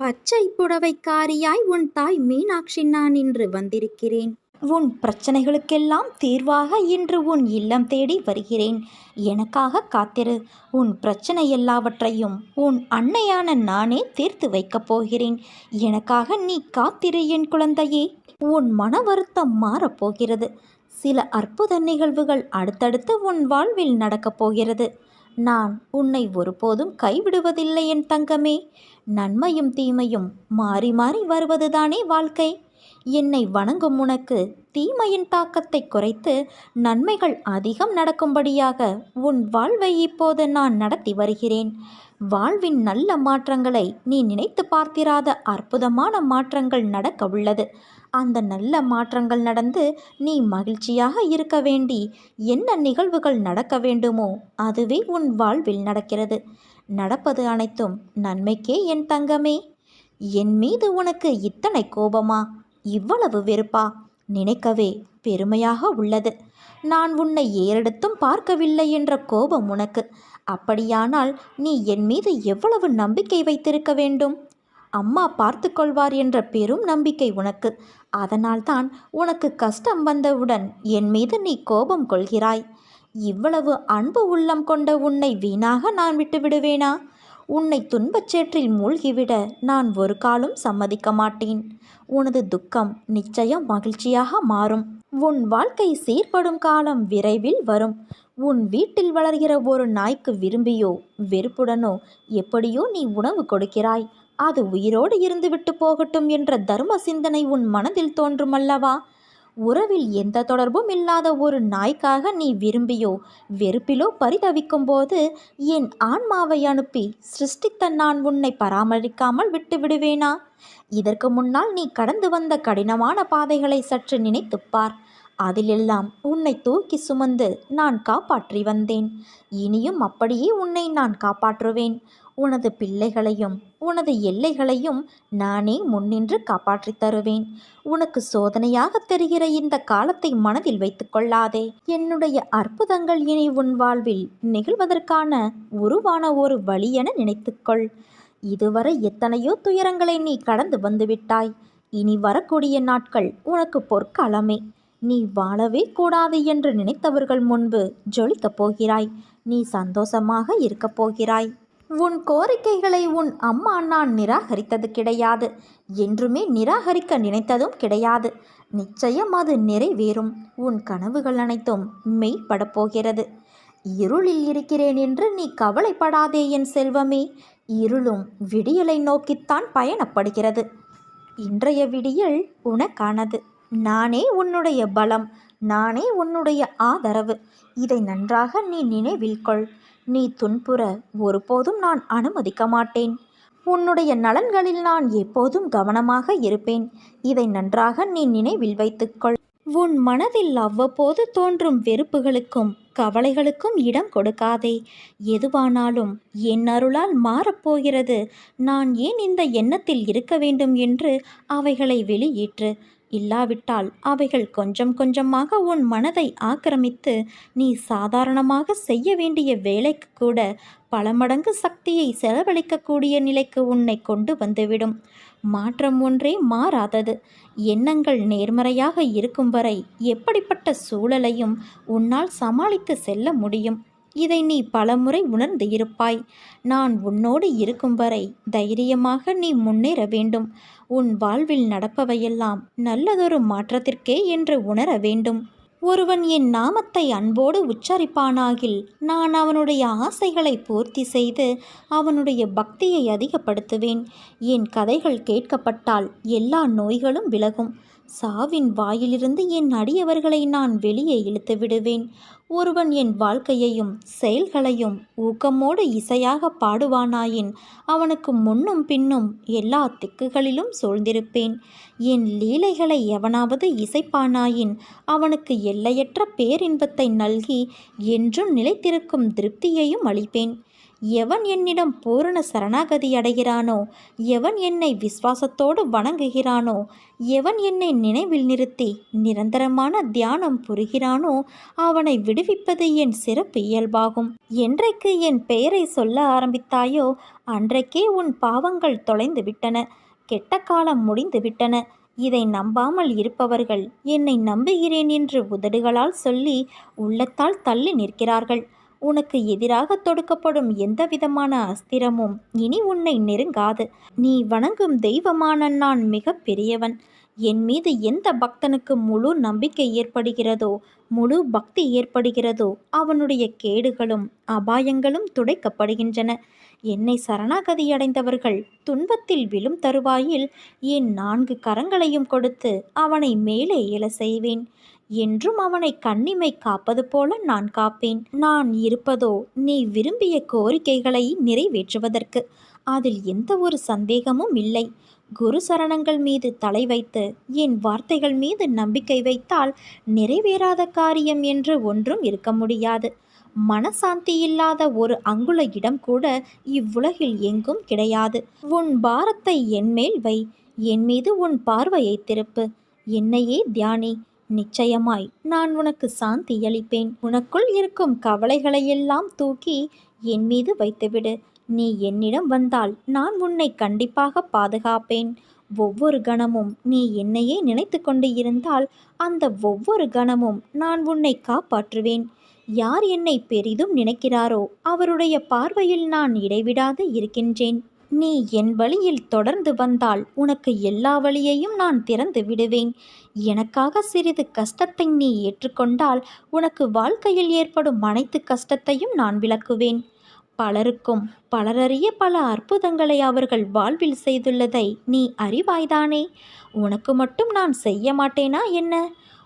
பச்சை புடவைக்காரியாய் உன் தாய் மீனாட்சி நான் இன்று வந்திருக்கிறேன். உன் பிரச்சனைகளுக்கெல்லாம் தீர்வாக இன்று உன் இல்லம் தேடி வருகிறேன். எனக்காக காத்திரு. உன் பிரச்சனை எல்லாவற்றையும் உன் அன்னையான நானே தீர்த்து வைக்கப் போகிறேன். எனக்காக நீ காத்திரு என் குழந்தையே. உன் மன வருத்தம் மாறப்போகிறது. சில அற்புத நிகழ்வுகள் அடுத்தடுத்து உன் வாழ்வில் நடக்கப் போகிறது. நான் உன்னை ஒருபோதும் கைவிடுவதில்லை என் தங்கமே. நன்மையும் தீமையும் மாறி மாறி வருவதுதானே வாழ்க்கை. என்னை வணங்கும் உனக்கு தீமையின் தாக்கத்தை குறைத்து நன்மைகள் அதிகம் நடக்கும்படியாக உன் வாழ்வை இப்போது நான் நடத்தி வருகிறேன். வாழ்வின் நல்ல மாற்றங்களை நீ நினைத்து பார்த்திராத அற்புதமான மாற்றங்கள் நடக்க உள்ளது. அந்த நல்ல மாற்றங்கள் நடந்து நீ மகிழ்ச்சியாக இருக்க வேண்டி என்ன நிகழ்வுகள் நடக்க வேண்டுமோ அதுவே உன் வாழ்வில் நடக்கிறது. நடப்பது அனைத்தும் நன்மைக்கே என் தங்கமே. என் மீது உனக்கு இத்தனை கோபமா, இவ்வளவு வெறுப்பா? நினைக்கவே பெருமையாக உள்ளது. நான் உன்னை ஏறெடுத்தும் பார்க்கவில்லை என்ற கோபம் உனக்கு. அப்படியானால் நீ என் மீது எவ்வளவு நம்பிக்கை வைத்திருக்க வேண்டும்? அம்மா பார்த்து கொள்வார் என்ற பெரும் நம்பிக்கை உனக்கு. அதனால்தான் உனக்கு கஷ்டம் வந்தவுடன் என் மீது நீ கோபம் கொள்கிறாய். இவ்வளவு அன்பு உள்ளம் கொண்ட உன்னை வீணாக நான் விட்டு விடுவேனா? உன்னை துன்பச்சேற்றில் மூழ்கிவிட நான் ஒரு காலும் சம்மதிக்க மாட்டேன். உனது துக்கம் நிச்சயம் மகிழ்ச்சியாக மாறும். உன் வாழ்க்கை சீர்படும் காலம் விரைவில் வரும். உன் வீட்டில் வளர்கிற ஒரு நாய்க்கு விரும்பியோ வெறுப்புடனோ எப்படியோ நீ உணவு கொடுக்கிறாய். அது உயிரோடு இருந்துவிட்டு போகட்டும் என்ற தர்ம சிந்தனை உன் மனதில் தோன்றுமல்லவா? உறவில் எந்த தொடர்பும் இல்லாத ஒரு நாய்க்காக நீ விரும்பியோ வெறுப்பிலோ பரிதவிக்கும் போது என் ஆன்மாவை அனுப்பி சிருஷ்டித்த நான் உன்னை பராமரிக்காமல் விட்டு விடுவேனா? இதற்கு முன்னால் நீ கடந்து வந்த கடினமான பாதைகளை சற்று நினைத்துப்பார். அதிலெல்லாம் உன்னை தூக்கி சுமந்து நான் காப்பாற்றி வந்தேன். இனியும் அப்படியே உன்னை நான் காப்பாற்றுவேன். உனது பிள்ளைகளையும் உனது எல்லைகளையும் நானே முன்னின்று காப்பாற்றி தருவேன். உனக்கு சோதனையாக தெரிகிற இந்த காலத்தை மனதில் வைத்து கொள்ளாதே. என்னுடைய அற்புதங்கள் இனி உன் வாழ்வில் நிகழ்வதற்கான உருவான ஒரு வழி என நினைத்துக்கொள். இதுவரை எத்தனையோ துயரங்களை நீ கடந்து வந்துவிட்டாய். இனி வரக்கூடிய நாட்கள் உனக்கு பொற்காலமே. நீ வாழவே கூடாது என்று நினைத்தவர்கள் முன்பு ஜொலிக்கப் போகிறாய். நீ சந்தோஷமாக இருக்கப் போகிறாய். உன் கோரிக்கைகளை உன் அம்மா நான் நிராகரித்தது கிடையாது. என்றுமே நிராகரிக்க நினைத்ததும் கிடையாது. நிச்சயம் அது நிறைவேறும். உன் கனவுகள் அனைத்தும் மெய்ப்படப் போகிறது. இருளில் இருக்கிறேன் என்று நீ கவலைப்படாதே என் செல்வமே. இருளும் விடியலை நோக்கித்தான் பயணப்படுகிறது. இன்றைய விடியல் உனக்கானது. நானே உன்னுடைய பலம், நானே உன்னுடைய ஆதரவு. இதை நன்றாக நீ நினைவில் கொள். நீ துன்புற ஒருபோதும் நான் அனுமதிக்க மாட்டேன். உன்னுடைய நலன்களில் நான் எப்போதும் கவனமாக இருப்பேன். இதை நன்றாக நீ நினைவில் வைத்துக்கொள். உன் மனதில் அவ்வப்போது தோன்றும் வெறுப்புகளுக்கும் கவலைகளுக்கும் இடம் கொடுக்காதே. எதுவானாலும் என் அருளால் மாறப்போகிறது. நான் ஏன் இந்த எண்ணத்தில் இருக்க வேண்டும் என்று அவைகளை வெளியேற்று. இல்லாவிட்டால் அவைகள் கொஞ்சம் கொஞ்சமாக உன் மனதை ஆக்கிரமித்து நீ சாதாரணமாக செய்ய வேண்டிய வேலைக்கு கூட பல மடங்கு சக்தியை செலவழிக்கக்கூடிய நிலைக்கு உன்னை கொண்டு வந்துவிடும். மாற்றம் ஒன்றே மாறாதது. எண்ணங்கள் நேர்மறையாக இருக்கும் வரை எப்படிப்பட்ட சூழலையும் உன்னால் சமாளித்து செல்ல முடியும். இதை நீ பலமுறை உணர்ந்து இருப்பாய். நான் உன்னோடு இருக்கும் வரை தைரியமாக நீ முன்னேற வேண்டும். உன் வாழ்வில் நடப்பவையெல்லாம் நல்லதொரு மாற்றத்திற்கே என்று உணர வேண்டும். ஒருவன் என் நாமத்தை அன்போடு உச்சரிப்பானாகில் நான் அவனுடைய ஆசைகளை பூர்த்தி செய்து அவனுடைய பக்தியை அதிகப்படுத்துவேன். என் கதைகள் கேட்கப்பட்டால் எல்லா நோய்களும் விலகும். சாவின் வாயிலிருந்து என் அடியவர்களை நான் வெளியே இழுத்து விடுவேன். ஒருவன் என் வாழ்க்கையையும் செயல்களையும் ஊக்கமோடு இசையாக பாடுவானாயின் அவனுக்கு முன்னும் பின்னும் எல்லா திக்குகளிலும் சூழ்ந்திருப்பேன். என் லீலைகளை எவனாவது இசைப்பானாயின் அவனுக்கு எல்லையற்ற பேரின்பத்தை நல்கி என்றும் நிலைத்திருக்கும் திருப்தியையும் அளிப்பேன். எவன் என்னிடம் பூரண சரணாகதி அடைகிறானோ, எவன் என்னை விசுவாசத்தோடு வணங்குகிறானோ, எவன் என்னை நினைவில் நிறுத்தி நிரந்தரமான தியானம் புரிகிறானோ, அவனை விடுவிப்பது என் சிறப்பு இயல்பாகும். என்றைக்கு என் பெயரை சொல்ல ஆரம்பித்தாயோ அன்றைக்கே உன் பாவங்கள் தொலைந்து விட்டன, கெட்ட காலம் முடிந்து விட்டன. இதை நம்பாமல் இருப்பவர்கள் என்னை நம்புகிறேன் என்று உதடுகளால் சொல்லி உள்ளத்தால் தள்ளி நிற்கிறார்கள். உனக்கு எதிராக தொடுக்கப்படும் எந்தவிதமான அஸ்திரமும் இனி உன்னை நெருங்காது. நீ வணங்கும் தெய்வமான நான் மிக பெரியவன். என் மீது எந்த பக்தனுக்கு முழு நம்பிக்கை ஏற்படுகிறதோ, முழு பக்தி ஏற்படுகிறதோ, அவனுடைய கேடுகளும் அபாயங்களும் துடைக்கப்படுகின்றன. என்னை சரணாகதியடைந்தவர்கள் துன்பத்தில் விழும் தருவாயில் என் 4 கரங்களையும் கொடுத்து அவனை மேலே எழ செய்வேன். என்றும் அவனை கண்ணிமை காப்பது போல நான் காப்பேன். நான் இருப்பதோ நீ விரும்பிய கோரிக்கைகளை நிறைவேற்றுவதற்கு. அதில் எந்த ஒரு சந்தேகமும் இல்லை. குரு சரணங்கள் மீது தலை வைத்து என் வார்த்தைகள் மீது நம்பிக்கை வைத்தால் நிறைவேறாத காரியம் என்று ஒன்றும் இருக்க முடியாது. மனசாந்தி இல்லாத ஒரு அங்குல இடம் கூட இவ்வுலகில் எங்கும் கிடையாது. உன் பாரத்தை என்மேல் வை, என் மீது உன் பார்வையை திருப்பு, என்னையே தியானி. நிச்சயமாய் நான் உனக்கு சாந்தி அளிப்பேன். உனக்குள் இருக்கும் கவலைகளையெல்லாம் தூக்கி என் மீது வைத்துவிடு. நீ என்னிடம் வந்தால் நான் உன்னை கண்டிப்பாக பாதுகாப்பேன். ஒவ்வொரு கணமும் நீ என்னையே நினைத்து கொண்டு இருந்தால் அந்த ஒவ்வொரு கணமும் நான் உன்னை காப்பாற்றுவேன். யார் என்னை பெரிதும் நினைக்கிறாரோ அவருடைய பார்வையில் நான் இடைவிடாது இருக்கின்றேன். நீ என் வழியில் தொடர்ந்து வந்தால் உனக்கு எல்லா வழியையும் நான் திறந்து விடுவேன். எனக்காக சிறிது கஷ்டத்தை நீ ஏற்றுக்கொண்டால் உனக்கு வாழ்க்கையில் ஏற்படும் அனைத்து கஷ்டத்தையும் நான் விளக்குவேன். பலருக்கும் பலரறிய பல அற்புதங்களை அவர்கள் வாழ்வில் செய்துள்ளதை நீ அறிவாய்தானே? உனக்கு மட்டும் நான் செய்ய மாட்டேனா என்ன?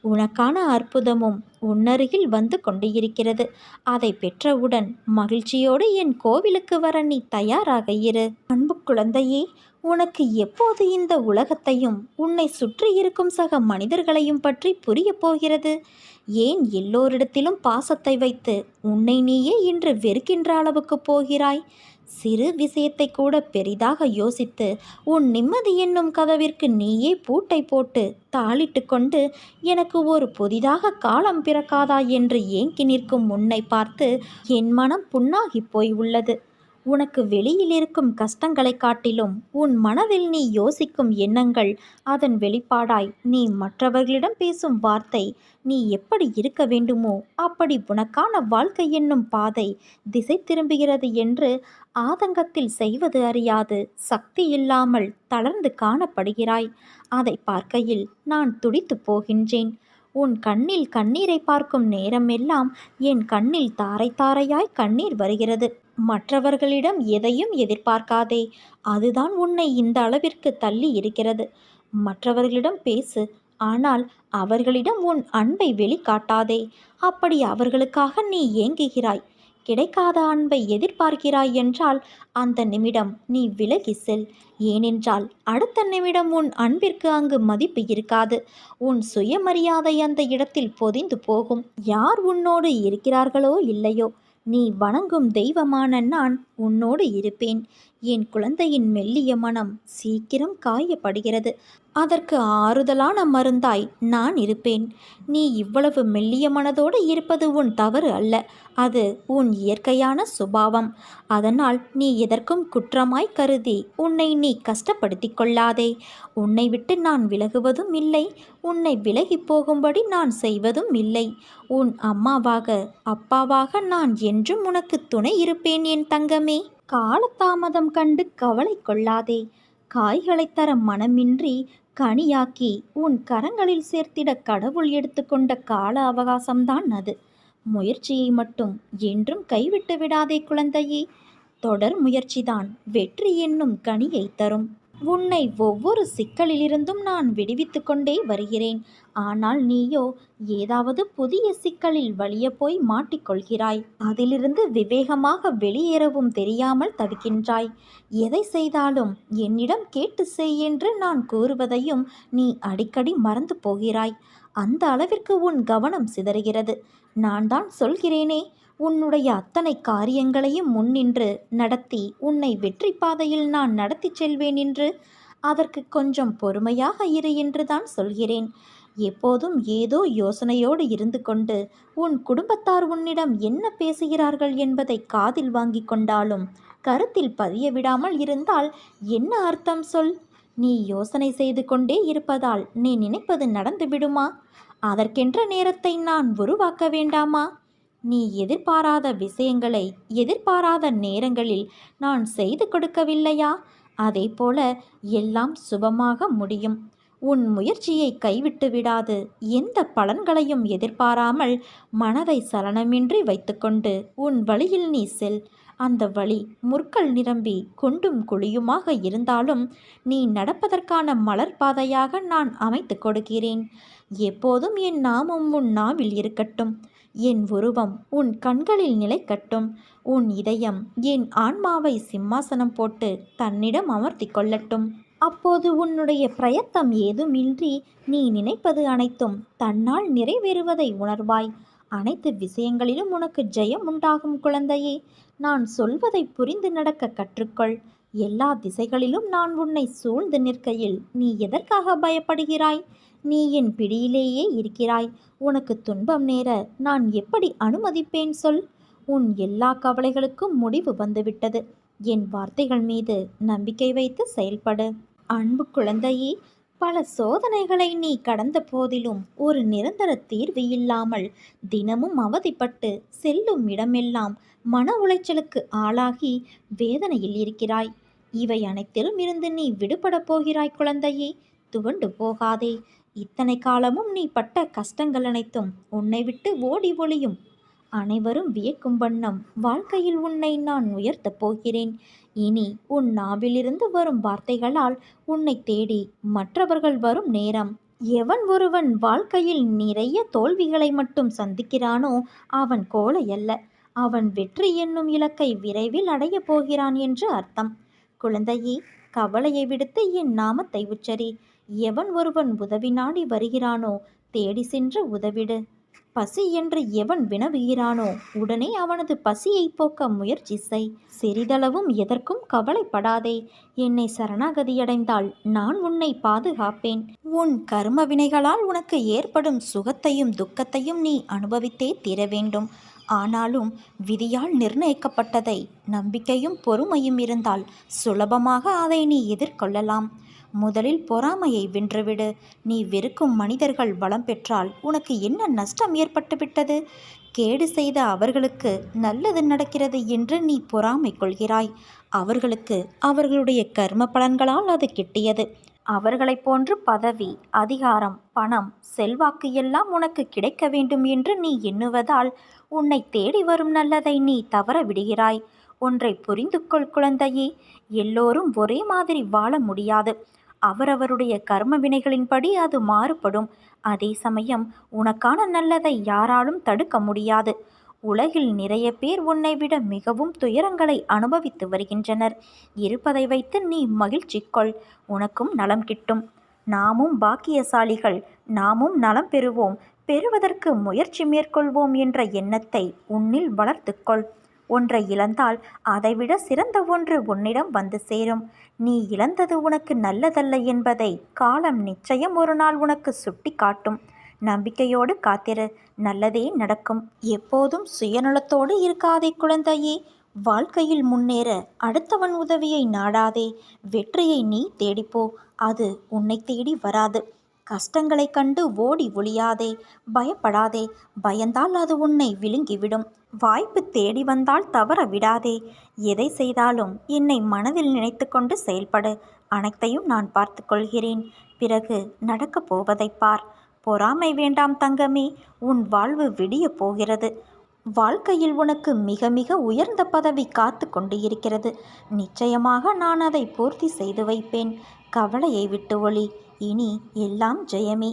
உனக்கான அற்புதமும் உன்னருகில் வந்து கொண்டு இருக்கிறது. அதை பெற்றவுடன் மகிழ்ச்சியோடு என் கோவிலுக்கு வர நீ தயாராக இரு. அன்பு குழந்தையே, உனக்கு எப்போது இந்த உலகத்தையும் உன்னை சுற்றி இருக்கும் சக மனிதர்களையும் பற்றி புரிய போகிறது? ஏன் எல்லோரிடத்திலும் பாசத்தை வைத்து உன்னை நீயே இன்று வெறுக்கின்ற அளவுக்கு போகிறாய்? சிறு விஷயத்தை கூட பெரிதாக யோசித்து உன் நிம்மதி என்னும் கதவிற்கு நீயே பூட்டை போட்டு தாளிட்டு கொண்டு எனக்கு ஒரு புதிதாக காலம் பிறக்காதா என்று ஏங்கி நிற்கும் உன்னை பார்த்து என் மனம் புண்ணாகி போய் உள்ளது. உனக்கு வெளியில் இருக்கும் கஷ்டங்களை காட்டிலும் உன் மனதில் நீ யோசிக்கும் எண்ணங்கள், அதன் வெளிப்பாடாய் நீ மற்றவர்களிடம் பேசும் வார்த்தை, நீ எப்படி இருக்க வேண்டுமோ அப்படி உனக்கான வாழ்க்கை என்னும் பாதை திசை திரும்புகிறது என்று ஆதங்கத்தில் செய்வது அறியாது சக்தி இல்லாமல் தளர்ந்து காணப்படுகிறாய். அதை பார்க்கையில் நான் துடித்து போகின்றேன். உன் கண்ணில் கண்ணீரை பார்க்கும் நேரமெல்லாம் என் கண்ணில் தாரை தாரையாய் கண்ணீர் வருகிறது. மற்றவர்களிடம் எதையும் எதிர்பார்க்காதே, அதுதான் உன்னை இந்த அளவிற்கு தள்ளி இருக்கிறது. மற்றவர்களிடம் பேசு, ஆனால் அவர்களிடம் உன் அன்பை வெளிக்காட்டாதே. அப்படி அவர்களுக்காக நீ ஏங்குகிறாய், கிடைக்காத அன்பை எதிர்பார்க்கிறாய் என்றால் அந்த நிமிடம் நீ விலகி செல். ஏனென்றால் அடுத்த நிமிடம் உன் அன்பிற்கு அங்கு மதிப்பு இருக்காது. உன் சுயமரியாதை அந்த இடத்தில் பொதிந்து போகும். யார் உன்னோடு இருக்கிறார்களோ இல்லையோ, நீ வணங்கும் தெய்வமான நான் உன்னோடு இருப்பேன். என் குழந்தையின் மெல்லிய மனம் சீக்கிரம் காயப்படுகிறது. அதற்கு ஆறுதலான மருந்தாய் நான் இருப்பேன். நீ இவ்வளவு மெல்லிய மனதோடு இருப்பது உன் தவறு அல்ல, அது உன் இயற்கையான சுபாவம். அதனால் நீ எதற்கும் குற்றமாய் கருதி உன்னை நீ கஷ்டப்படுத்தி கொள்ளாதே. உன்னை விட்டு நான் விலகுவதும் இல்லை, உன்னை விலகி போகும்படி நான் செய்வதும் இல்லை. உன் அம்மாவாக அப்பாவாக நான் என்றும் உனக்கு துணை இருப்பேன் என் தங்கமே. காலதாமதம் கண்டு கவலை கொள்ளாதே. காய்களை தர மனமின்றி கனியாக்கி உன் கரங்களில் சேர்த்திட கடவுள் எடுத்துக்கொண்ட கால அவகாசம்தான் அது. முயற்சியை மட்டும் என்றும் கைவிட்டு விடாதே குழந்தையே. தொடர் முயற்சிதான் வெற்றி என்னும் கனியை தரும். உன்னை ஒவ்வொரு சிக்கலிலிருந்தும் நான் விடுவித்து கொண்டே வருகிறேன். ஆனால் நீயோ ஏதாவது புதிய சிக்கலில் வலிய போய் மாட்டிக்கொள்கிறாய். அதிலிருந்து விவேகமாக வெளியேறவும் தெரியாமல் தவிக்கின்றாய். எதை செய்தாலும் என்னிடம் கேட்டு செய் என்று நான் கூறுவதையும் நீ அடிக்கடி மறந்து போகிறாய். அந்த அளவிற்கு உன் கவனம் சிதறுகிறது. நான் தான் சொல்கிறேனே, உன்னுடைய அத்தனை காரியங்களையும் முன்னின்று நடத்தி உன்னை வெற்றி பாதையில் நான் நடத்தி செல்வேன் என்று. அதற்கு கொஞ்சம் பொறுமையாக இரு என்றுதான் சொல்கிறேன். எப்போதும் ஏதோ யோசனையோடு இருந்து கொண்டு உன் குடும்பத்தார் உன்னிடம் என்ன பேசுகிறார்கள் என்பதை காதில் வாங்கி கொண்டாலும் கருத்தில் பதிய விடாமல் இருந்தால் என்ன அர்த்தம் சொல்? நீ யோசனை செய்து கொண்டே இருப்பதால் நீ நினைப்பது நடந்து விடுமா? அதற்கென்ற நேரத்தை நான் உருவாக்க வேண்டாமா? நீ எதிர்பாராத விஷயங்களை எதிர்பாராத நேரங்களில் நான் செய்து கொடுக்கவில்லையா? அதேபோல எல்லாம் சுபமாக முடியும். உன் முயற்சியை கைவிட்டு விடாது எந்த பலன்களையும் எதிர்பாராமல் மனதை சலனமின்றி வைத்துக்கொண்டு உன் வழியில் நீ செல். அந்த வழி முற்கள் நிரம்பி குண்டும் குழியுமாக இருந்தாலும் நீ நடப்பதற்கான மலர் பாதையாக நான் அமைத்து கொடுக்கிறேன். எப்போதும் என் நாமம் உன் நாவில் இருக்கட்டும். என் உருவம் உன் கண்களில் நிலைக்கட்டும். உன் இதயம் என் ஆன்மாவை சிம்மாசனம் போட்டு தன்னிடம் அமர்த்தி கொள்ளட்டும். அப்போது உன்னுடைய பிரயத்தம் ஏதுமின்றி நீ நினைப்பது அனைத்தும் தன்னால் நிறைவேறுவதை உணர்வாய். அனைத்து விஷயங்களிலும் உனக்கு ஜெயம் உண்டாகும் குழந்தையே. நான் சொல்வதை புரிந்து நடக்க கற்றுக்கொள். எல்லா திசைகளிலும் நான் உன்னை சூழ்ந்து நிற்கையில் நீ எதற்காக பயப்படுகிறாய்? நீ என் பிடியிலேயே இருக்கிறாய். உனக்கு துன்பம் நேர நான் எப்படி அனுமதிப்பேன் சொல்? உன் எல்லா கவலைகளுக்கும் முடிவு வந்துவிட்டது. என் வார்த்தைகள் மீது நம்பிக்கை வைத்து செயல்படு. அன்பு குழந்தையே, பல சோதனைகளை நீ கடந்த போதிலும் ஒரு நிரந்தர தீர்வு இல்லாமல் தினமும் அவதிப்பட்டு செல்லும் இடமெல்லாம் மன உளைச்சலுக்கு ஆளாகி வேதனையில் இருக்கிறாய். இவை அனைத்திலும் இருந்து நீ விடுபட போகிறாய் குழந்தையே. துவண்டு போகாதே. இத்தனை காலமும் நீ பட்ட கஷ்டங்கள் அனைத்தும் உன்னை விட்டு ஓடி ஒளியும். அனைவரும் வியக்கும் வண்ணம் வாழ்க்கையில் உன்னை நான் உயர்த்தப் போகிறேன். இனி உன் நாவிலிருந்து வரும் வார்த்தைகளால் உன்னை தேடி மற்றவர்கள் வரும் நேரம். எவன் ஒருவன் வாழ்க்கையில் நிறைய தோல்விகளை மட்டும் சந்திக்கிறானோ அவன் கோழை அல்ல. அவன் வெற்றி என்னும் இலக்கை விரைவில் அடையப் போகிறான் என்று அர்த்தம். குழந்தையே, கவலையை விடுத்து என் நாமத்தை உச்சரி. எவன் ஒருவன் உதவி நாடி வருகிறானோ தேடி சென்று உதவிடு. பசி என்று எவன் வினவுகிறானோ உடனே அவனது பசியை போக்க முயற்சி செய். சிறிதளவும் எதற்கும் கவலைப்படாதே. என்னை சரணாகதியடைந்தால் நான் உன்னை பாதுகாப்பேன். உன் கர்ம வினைகளால் உனக்கு ஏற்படும் சுகத்தையும் துக்கத்தையும் நீ அனுபவித்தே தீர வேண்டும். ஆனாலும் விதியால் நிர்ணயிக்கப்பட்டதை நம்பிக்கையும் பொறுமையும் இருந்தால் சுலபமாக அதை நீ எதிர்கொள்ளலாம். முதலில் பொறாமையை வென்றுவிடு. நீ வெறுக்கும் மனிதர்கள் பலம் பெற்றால் உனக்கு என்ன நஷ்டம் ஏற்பட்டுவிட்டது? கேடு செய்த அவர்களுக்கு நல்லது நடக்கிறது என்று நீ பொறாமை கொள்கிறாய். அவர்களுக்கு அவர்களுடைய கர்ம பலன்களால் அது கிட்டியது. அவர்களைப் போன்று பதவி, அதிகாரம், பணம், செல்வாக்கு எல்லாம் உனக்கு கிடைக்க வேண்டும் என்று நீ எண்ணுவதால் உன்னை தேடி வரும் நல்லதை நீ தவற விடுகிறாய். ஒன்றை புரிந்து கொள் குழந்தையே, எல்லோரும் ஒரே மாதிரி வாழ முடியாது. அவரவருடைய கர்ம வினைகளின்படி அது மாறுபடும். அதே சமயம் உனக்கான நல்லதை யாராலும் தடுக்க முடியாது. உலகில் நிறைய பேர் உன்னை விட மிகவும் துயரங்களை அனுபவித்து வருகின்றனர். இருப்பதை வைத்து நீ மகிழ்ச்சி கொள். உனக்கும் நலம் கிட்டும். நாமும் பாக்கியசாலிகள். நாமும் நலம் பெறுவோம். பெறுவதற்கு முயற்சி மேற்கொள்வோம் என்ற எண்ணத்தை உன்னில் வளர்த்துக்கொள். ஒன்றை இழந்தால் அதைவிட சிறந்த ஒன்று உன்னிடம் வந்து சேரும். நீ இழந்தது உனக்கு நல்லதல்ல என்பதை காலம் நிச்சயம் ஒரு நாள் உனக்கு சுட்டி காட்டும். நம்பிக்கையோடு காத்திரு. நல்லதே நடக்கும். எப்போதும் சுயநலத்தோடு இருக்காதே குழந்தையே. வாழ்க்கையில் முன்னேற அடுத்தவன் உதவியை நாடாதே. வெற்றியை நீ தேடிப்போ. அது உன்னை தேடி வராது. கஷ்டங்களை கண்டு ஓடி ஒளியாதே. பயப்படாதே. பயந்தால் அது உன்னை விழுங்கிவிடும். வாய்ப்பு தேடி வந்தால் தவற விடாதே. எதை செய்தாலும் என்னை மனதில் நினைத்து கொண்டு செயல்படு. அனைத்தையும் நான் பார்த்து கொள்கிறேன். பிறகு நடக்கப் போவதை பார். பொறாமை வேண்டாம் தங்கமே. உன் வாழ்வு விடிய போகிறது. வாழ்க்கையில் உனக்கு மிக மிக உயர்ந்த பதவி காத்து கொண்டு இருக்கிறது. நிச்சயமாக நான் அதை பூர்த்தி செய்து வைப்பேன். கவலையை விட்டு ஒளி. இனி எல்லாம் ஜெயமே.